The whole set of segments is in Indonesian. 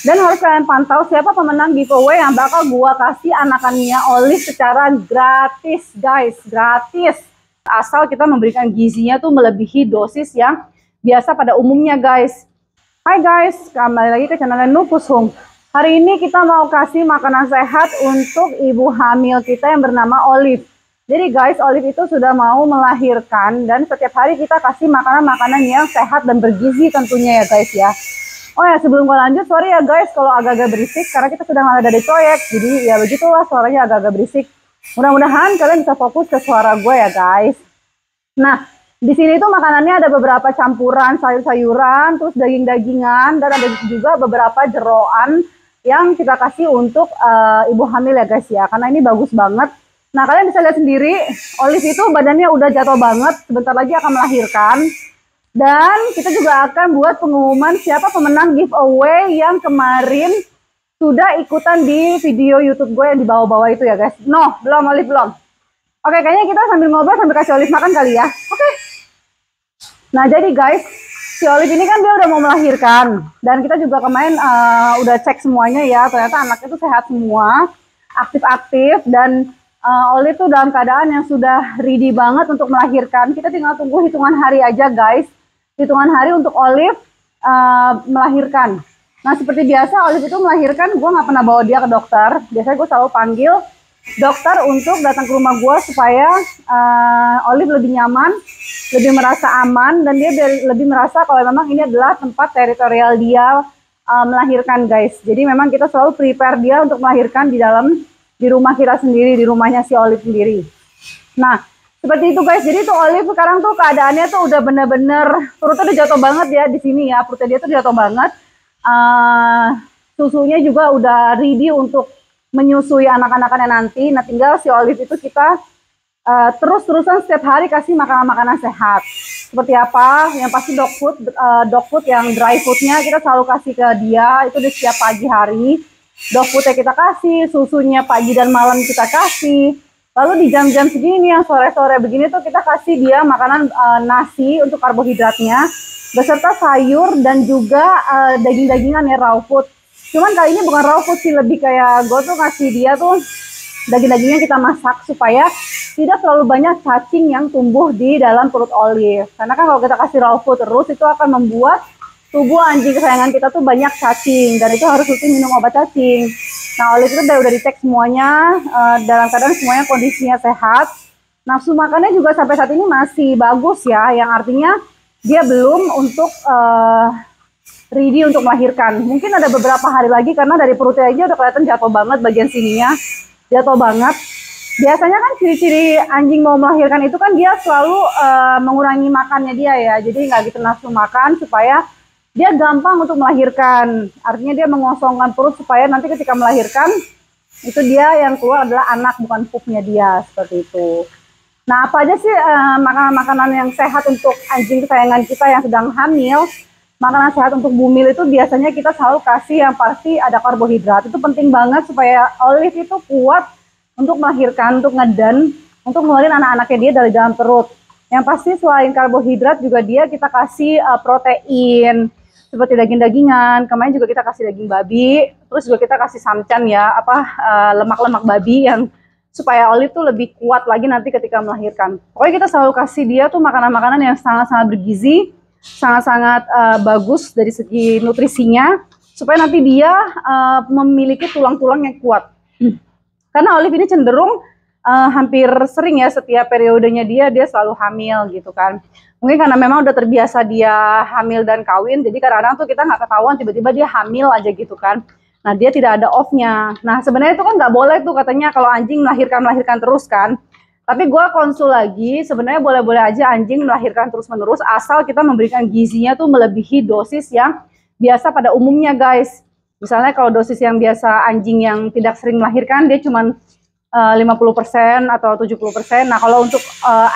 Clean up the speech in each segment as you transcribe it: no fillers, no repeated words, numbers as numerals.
Dan harus kalian pantau siapa pemenang giveaway yang bakal gua kasih anakannya Olive secara gratis, guys, gratis. Asal kita memberikan gizinya tuh melebihi dosis yang biasa pada umumnya, guys. Hai guys, kembali lagi ke channel Nupus Home. Hari ini kita mau kasih makanan sehat untuk ibu hamil kita yang bernama Olive. Jadi guys, Olive itu sudah mau melahirkan dan setiap hari kita kasih makanan-makanan yang sehat dan bergizi tentunya ya guys ya. Oh ya, sebelum gue lanjut, sorry ya guys kalau agak-agak berisik karena kita sedang ada di proyek. Jadi ya begitulah suaranya agak-agak berisik. Mudah-mudahan kalian bisa fokus ke suara gue ya guys. Nah, di sini tuh makanannya ada beberapa campuran sayur-sayuran, terus daging-dagingan, dan ada juga beberapa jeroan yang kita kasih untuk ibu hamil ya guys ya. Karena ini bagus banget. Nah, kalian bisa lihat sendiri, Olive itu badannya udah jatuh banget, sebentar lagi akan melahirkan. Dan kita juga akan buat pengumuman siapa pemenang giveaway yang kemarin sudah ikutan di video YouTube gue yang di bawah-bawah itu ya guys. No, belum Olive, belum. Oke, kayaknya kita sambil ngobrol sambil kasih Olive makan kali ya. Oke. Nah, jadi guys, si Olive ini kan dia udah mau melahirkan. Dan kita juga kemarin udah cek semuanya ya. Ternyata anaknya tuh sehat semua, aktif-aktif, dan Olive tuh dalam keadaan yang sudah ready banget untuk melahirkan. Kita tinggal tunggu hitungan hari aja guys. Hitungan hari untuk Olive melahirkan. Nah, seperti biasa Olive itu melahirkan, gue nggak pernah bawa dia ke dokter. Biasanya gue selalu panggil dokter untuk datang ke rumah gue supaya Olive lebih nyaman, lebih merasa aman, dan dia lebih merasa kalau memang ini adalah tempat teritorial dia melahirkan guys. Jadi memang kita selalu prepare dia untuk melahirkan di rumah kita sendiri, di rumahnya si Olive sendiri. Nah, seperti itu guys, jadi tuh Olive sekarang tuh keadaannya tuh udah bener-bener perutnya udah jatuh banget ya di sini ya, perutnya dia tuh jatuh banget. Susunya juga udah ready untuk menyusui anak-anaknya nanti. Nah, tinggal si Olive itu kita terus-terusan setiap hari kasih makanan-makanan sehat. Seperti apa? Yang pasti dog food yang dry foodnya kita selalu kasih ke dia, itu di setiap pagi hari. Dog foodnya kita kasih, susunya pagi dan malam kita kasih. Lalu di jam-jam segini yang sore-sore begini tuh kita kasih dia makanan nasi untuk karbohidratnya, beserta sayur dan juga daging-dagingan ya, raw food. Cuman kali ini bukan raw food sih, lebih kayak gue tuh kasih dia tuh daging-dagingnya kita masak supaya tidak terlalu banyak cacing yang tumbuh di dalam perut Olive. Karena kan kalau kita kasih raw food terus itu akan membuat tubuh anjing kesayangan kita tuh banyak cacing, dan itu harus rutin minum obat cacing. Nah, Olive itu udah dicek semuanya, dalam keadaan semuanya kondisinya sehat. Nafsu makannya juga sampai saat ini masih bagus ya, yang artinya dia belum untuk ready untuk melahirkan. Mungkin ada beberapa hari lagi karena dari perutnya aja udah kelihatan jatuh banget bagian sininya, jatuh banget. Biasanya kan ciri-ciri anjing mau melahirkan itu kan dia selalu mengurangi makannya dia ya, jadi nggak gitu nafsu makan supaya dia gampang untuk melahirkan. Artinya dia mengosongkan perut supaya nanti ketika melahirkan itu dia yang keluar adalah anak, bukan pupnya dia, seperti itu. Nah, apa aja sih makanan-makanan yang sehat untuk anjing kesayangan kita yang sedang hamil? Makanan sehat untuk bumil itu biasanya kita selalu kasih yang pasti ada karbohidrat. Itu penting banget supaya Olive itu kuat untuk melahirkan, untuk ngeden, untuk ngeluarin anak-anaknya dia dari dalam perut. Yang pasti selain karbohidrat juga dia kita kasih protein, seperti daging-dagingan. Kemarin juga kita kasih daging babi, terus juga kita kasih samcan ya, lemak-lemak babi yang supaya Olive tuh lebih kuat lagi nanti ketika melahirkan. Pokoknya kita selalu kasih dia tuh makanan-makanan yang sangat-sangat bergizi, sangat-sangat bagus dari segi nutrisinya, supaya nanti dia memiliki tulang-tulang yang kuat. Karena Olive ini cenderung hampir sering ya, setiap periodenya dia selalu hamil gitu kan. Mungkin karena memang udah terbiasa dia hamil dan kawin, jadi kadang-kadang tuh kita nggak ketahuan tiba-tiba dia hamil aja gitu kan. Nah, dia tidak ada off-nya. Nah, sebenarnya itu kan nggak boleh tuh katanya kalau anjing melahirkan terus kan. Tapi gue konsul lagi, sebenarnya boleh-boleh aja anjing melahirkan terus-menerus asal kita memberikan gizinya tuh melebihi dosis yang biasa pada umumnya guys. Misalnya kalau dosis yang biasa anjing yang tidak sering melahirkan dia cuman 50% atau 70%. Nah, kalau untuk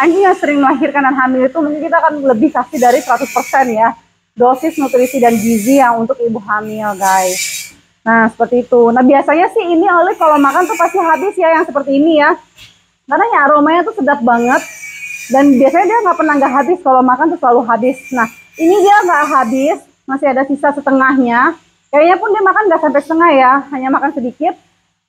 anjing yang sering melahirkan dan hamil itu mungkin kita akan lebih kasih dari 100% ya dosis nutrisi dan gizi yang untuk ibu hamil guys. Nah, seperti itu. Nah, biasanya sih ini Olive kalau makan tuh pasti habis ya yang seperti ini ya. Karena ya aromanya tuh sedap banget. Dan biasanya dia nggak pernah nggak habis, kalau makan tuh selalu habis. Nah, ini dia nggak habis, masih ada sisa setengahnya. Kayaknya pun dia makan nggak sampai setengah ya, hanya makan sedikit.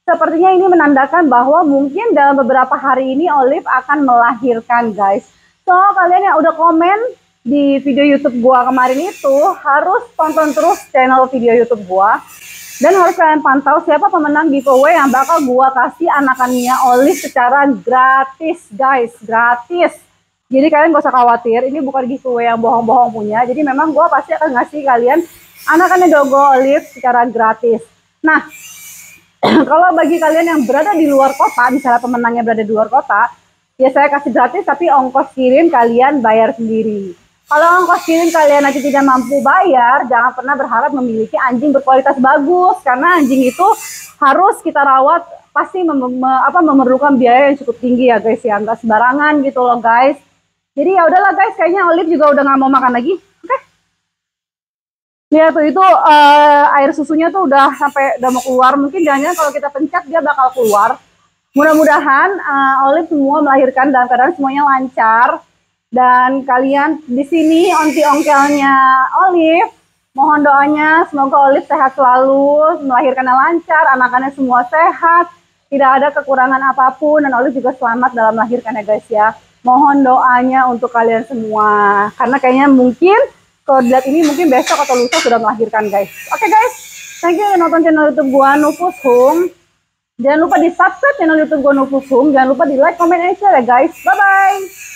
Sepertinya ini menandakan bahwa mungkin dalam beberapa hari ini Olive akan melahirkan, guys. So, kalian yang udah komen di video YouTube gua kemarin itu harus tonton terus channel video YouTube gua. Dan harus kalian pantau siapa pemenang giveaway yang bakal gua kasih anakannya Olive secara gratis, guys. Gratis. Jadi kalian gak usah khawatir, ini bukan giveaway yang bohong-bohong punya. Jadi memang gua pasti akan ngasih kalian anakannya Dogo Olive secara gratis. Nah, kalau bagi kalian yang berada di luar kota, misalnya pemenangnya berada di luar kota, ya saya kasih gratis, tapi ongkos kirim kalian bayar sendiri. Kalau ongkos kirim kalian nanti tidak mampu bayar, jangan pernah berharap memiliki anjing berkualitas bagus, karena anjing itu harus kita rawat, pasti memerlukan biaya yang cukup tinggi ya guys ya, nggak sembarangan gitu loh guys. Jadi ya udahlah guys, kayaknya Olive juga udah nggak mau makan lagi. Oke. Lihat tuh itu air susunya tuh udah sampai udah mau keluar. Mungkin jangan-jangan kalau kita pencet dia bakal keluar. Mudah-mudahan Olive semua melahirkan dalam keadaan semuanya lancar. Dan kalian di sini onti-ongkelnya Olive, mohon doanya semoga Olive sehat selalu, melahirkannya lancar, anak-anaknya semua sehat, tidak ada kekurangan apapun, dan Olive juga selamat dalam melahirkannya guys ya. Mohon doanya untuk kalian semua, karena kayaknya mungkin kalau dilihat ini mungkin besok atau lusa sudah melahirkan guys. Oke guys, thank you yang nonton channel YouTube gua Nufus Home. Jangan lupa di subscribe channel YouTube gua Nufus Home. Jangan lupa di like, comment, and share ya guys. Bye bye.